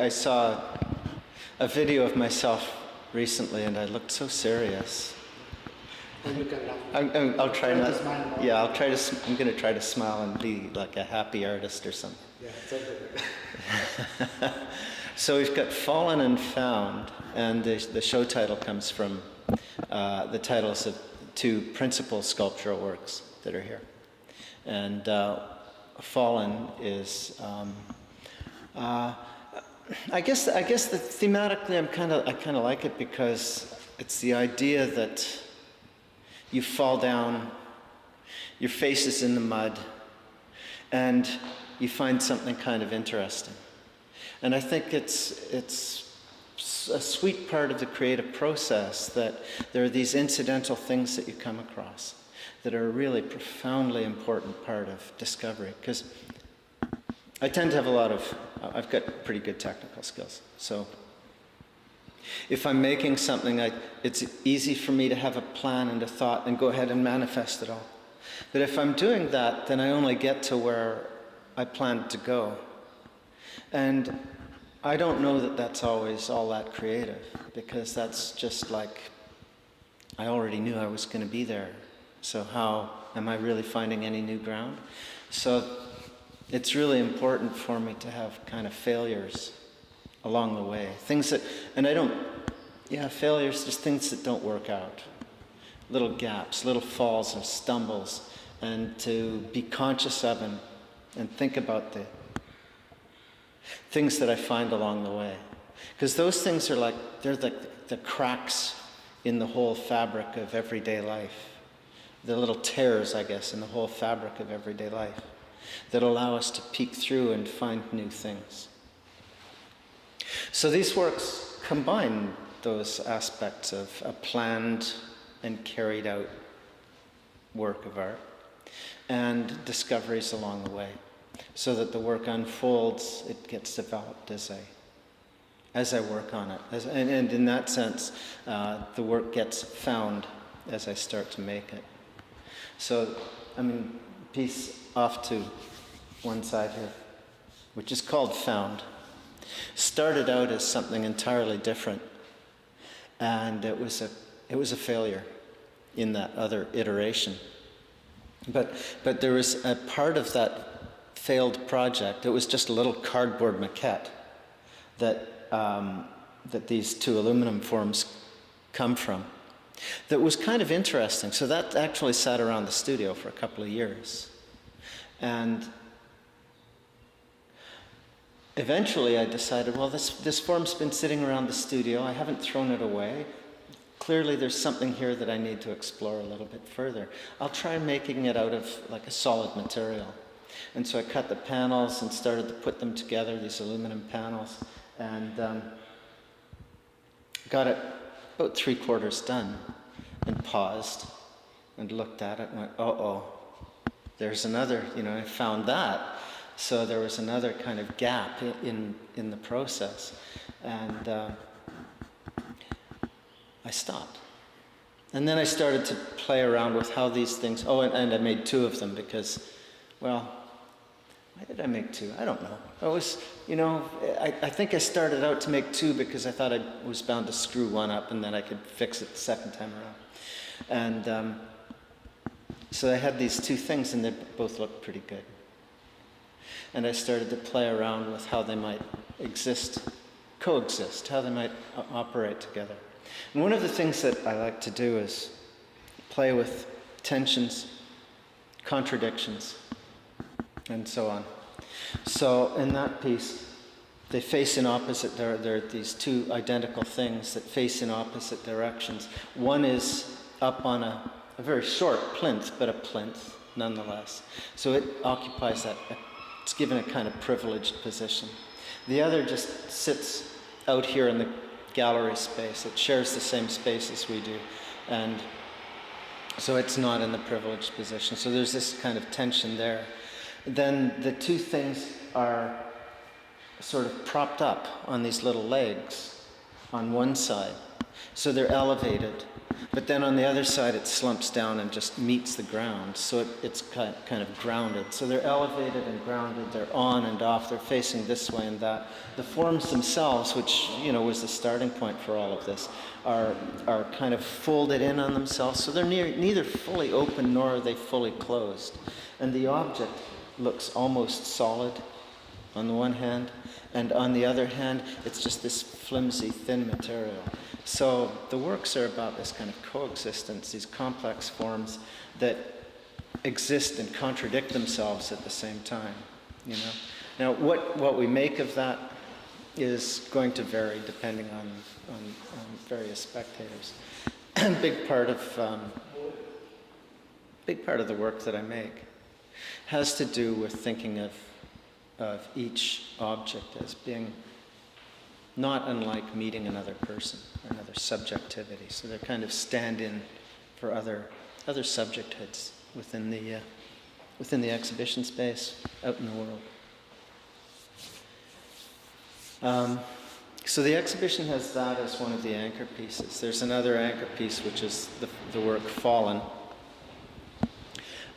I saw a video of myself recently, and I looked so serious. You can laugh. I'll try not. Smile more. Yeah, I'll try to. I'm going to try to smile and be like a happy artist or something. Yeah, it's okay. So we've got Fallen and Found, and the show title comes from the titles of two principal sculptural works that are here. And Fallen is, I guess that thematically I kind of like it because it's the idea that you fall down, your face is in the mud, and you find something kind of interesting. And I think it's a sweet part of the creative process that there are these incidental things that you come across that are a really profoundly important part of discovery. Because I tend to have I've got pretty good technical skills. So if I'm making something, it's easy for me to have a plan and a thought and go ahead and manifest it all. But if I'm doing that, then I only get to where I planned to go. And I don't know that that's always all that creative, because that's just like, I already knew I was going to be there. So how am I really finding any new ground? So it's really important for me to have kind of failures along the way. Things that, and I don't, failures, just things that don't work out. Little gaps, little falls and stumbles, and to be conscious of them and think about the things that I find along the way. Because those things are they're like the cracks in the whole fabric of everyday life. The little tears, I guess, in the whole fabric of everyday life that allow us to peek through and find new things. So these works combine those aspects of a planned and carried out work of art and discoveries along the way, so that the work unfolds, it gets developed as I work on it. And in that sense, the work gets found as I start to make it. So, piece off to one side here, which is called Found, started out as something entirely different, and it was a failure in that other iteration. But there was a part of that failed project. It was just a little cardboard maquette that these two aluminum forms come from. That was kind of interesting. So that actually sat around the studio for a couple of years. And eventually I decided, well, this form's been sitting around the studio. I haven't thrown it away. Clearly there's something here that I need to explore a little bit further. I'll try making it out of like a solid material. And so I cut the panels and started to put them together, these aluminum panels, and got it about 3/4 done, and paused and looked at it and went, uh-oh, there's another, I found that. So there was another kind of gap in the process. And I stopped. And then I started to play around with how these things, and I made 2 of them because, well, why did I make 2? I don't know. I was, I think I started out to make 2 because I thought I was bound to screw one up and then I could fix it the second time around. And so I had these 2 things and they both looked pretty good. And I started to play around with how they might coexist, how they might operate together. And one of the things that I like to do is play with tensions, contradictions, and so on. So in that piece, they face in opposite, there are these 2 identical things that face in opposite directions. One is up on a very short plinth, but a plinth nonetheless. So it occupies that, it's given a kind of privileged position. The other just sits out here in the gallery space. It shares the same space as we do. And so it's not in the privileged position. So there's this kind of tension there. Then the 2 things are sort of propped up on these little legs on one side. So they're elevated. But then on the other side, it slumps down and just meets the ground. So it's kind of grounded. So they're elevated and grounded. They're on and off. They're facing this way and that. The forms themselves, which was the starting point for all of this, are kind of folded in on themselves. So they're neither fully open nor are they fully closed. And the object looks almost solid on the one hand, and on the other hand, it's just this flimsy, thin material. So the works are about this kind of coexistence, these complex forms that exist and contradict themselves at the same time. Now, what we make of that is going to vary depending on various spectators. Big part of the work that I make has to do with thinking of each object as being not unlike meeting another person or another subjectivity. So they're kind of stand-in for other subjecthoods within the exhibition space out in the world. So the exhibition has that as one of the anchor pieces. There's another anchor piece, which is the work Fallen.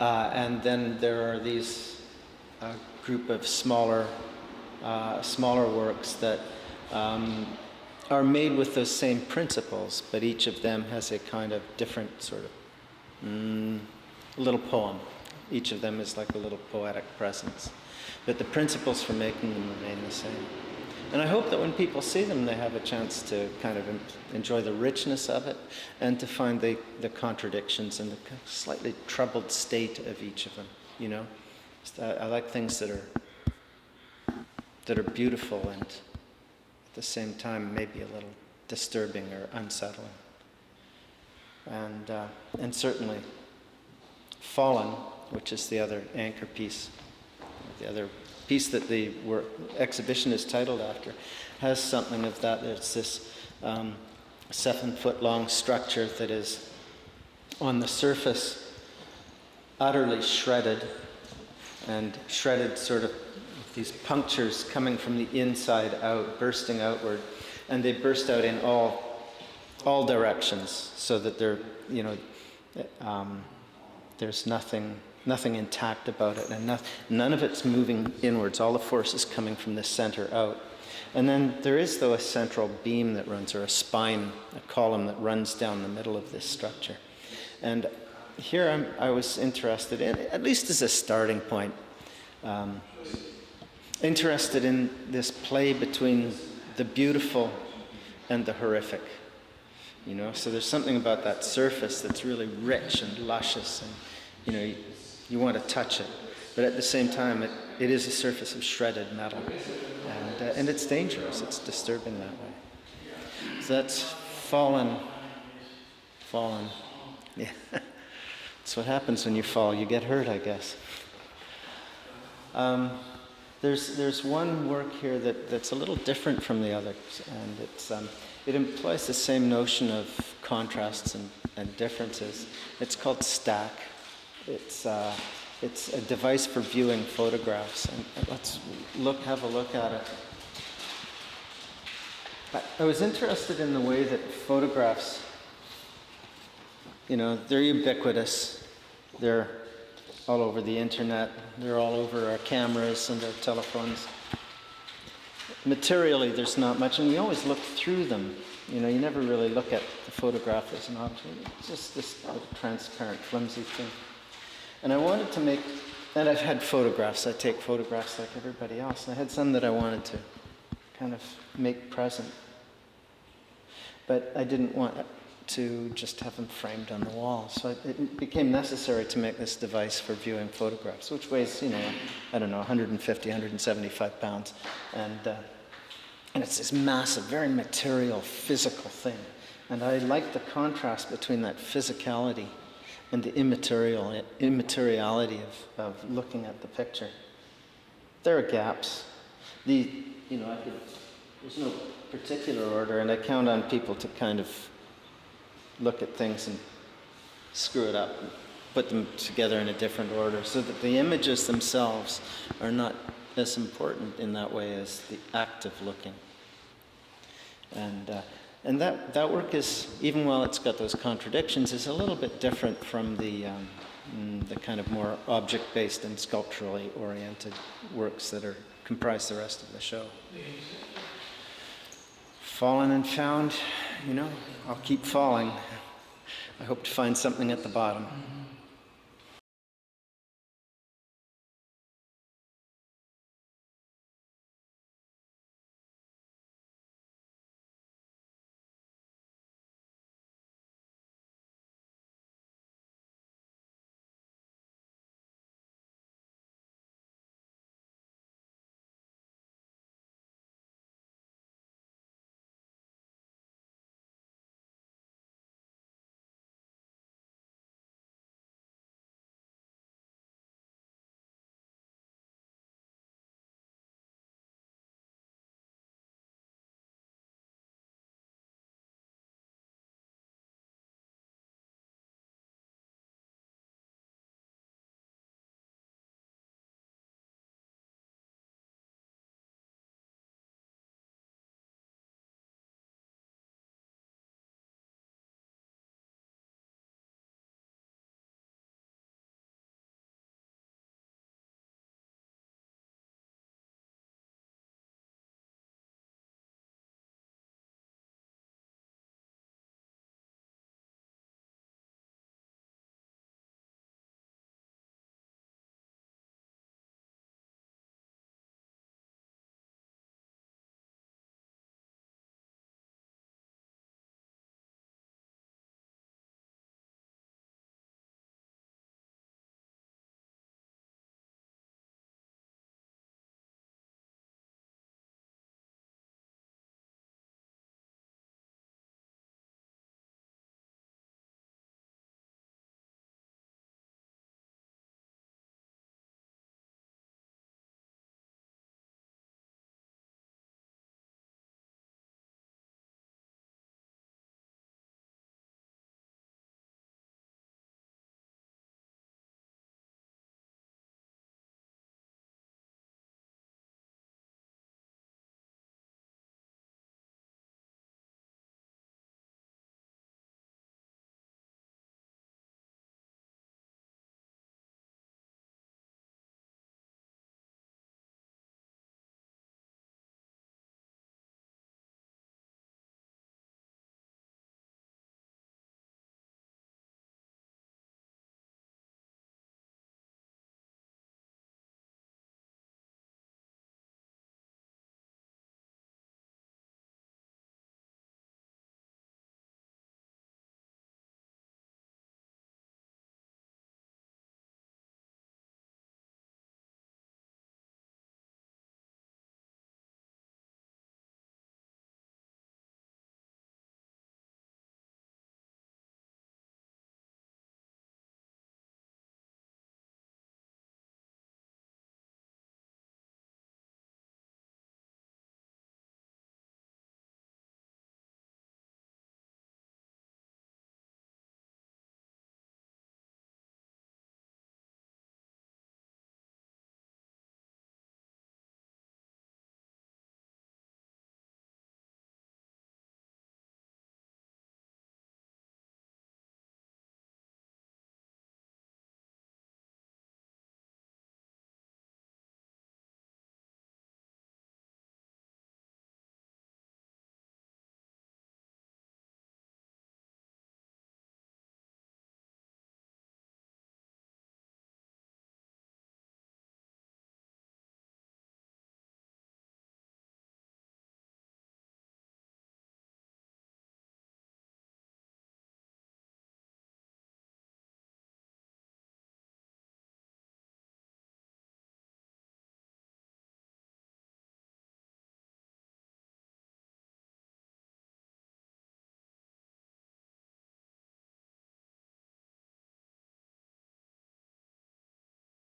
And then there are these group of smaller works that are made with those same principles, but each of them has a kind of different sort of little poem. Each of them is like a little poetic presence. But the principles for making them remain the same. And I hope that when people see them, they have a chance to kind of enjoy the richness of it and to find the contradictions and the slightly troubled state of each of them, I like things that are beautiful and at the same time maybe a little disturbing or unsettling. And certainly Fallen, which is the other anchor piece, the other piece that the exhibition is titled after, has something of that. It's this 7-foot-long structure that is on the surface utterly shredded, and shredded sort of with these punctures coming from the inside out, bursting outward, and they burst out in all directions, so that there's nothing intact about it, and none of it's moving inwards. All the force is coming from the center out. And then there is, though, a central beam that runs, or a spine, a column that runs down the middle of this structure. And here I was interested in, at least as a starting point, interested in this play between the beautiful and the horrific. So there's something about that surface that's really rich and luscious, and you want to touch it, but at the same time, it is a surface of shredded metal, and it's dangerous. It's disturbing that way. So that's Fallen. Yeah, that's what happens when you fall. You get hurt, I guess. There's one work here that's a little different from the others, and it employs the same notion of contrasts and differences. It's called Stack. It's a device for viewing photographs, and let's have a look at it. I was interested in the way that photographs, they're ubiquitous. They're all over the internet. They're all over our cameras and our telephones. Materially, there's not much, and we always look through them. You never really look at the photograph as an object. It's just this transparent, flimsy thing. And I wanted to make, and I've had photographs. I take photographs like everybody else. And I had some that I wanted to kind of make present. But I didn't want to just have them framed on the wall. So it became necessary to make this device for viewing photographs, which weighs, 150, 175 pounds. And it's this massive, very material, physical thing. And I like the contrast between that physicality and the immateriality of looking at the picture. There are gaps. There's no particular order, and I count on people to kind of look at things and screw it up, put them together in a different order, so that the images themselves are not as important in that way as the act of looking. And And that work is, even while it's got those contradictions, is a little bit different from the kind of more object-based and sculpturally oriented works that comprise the rest of the show. Fallen and found, I'll keep falling. I hope to find something at the bottom.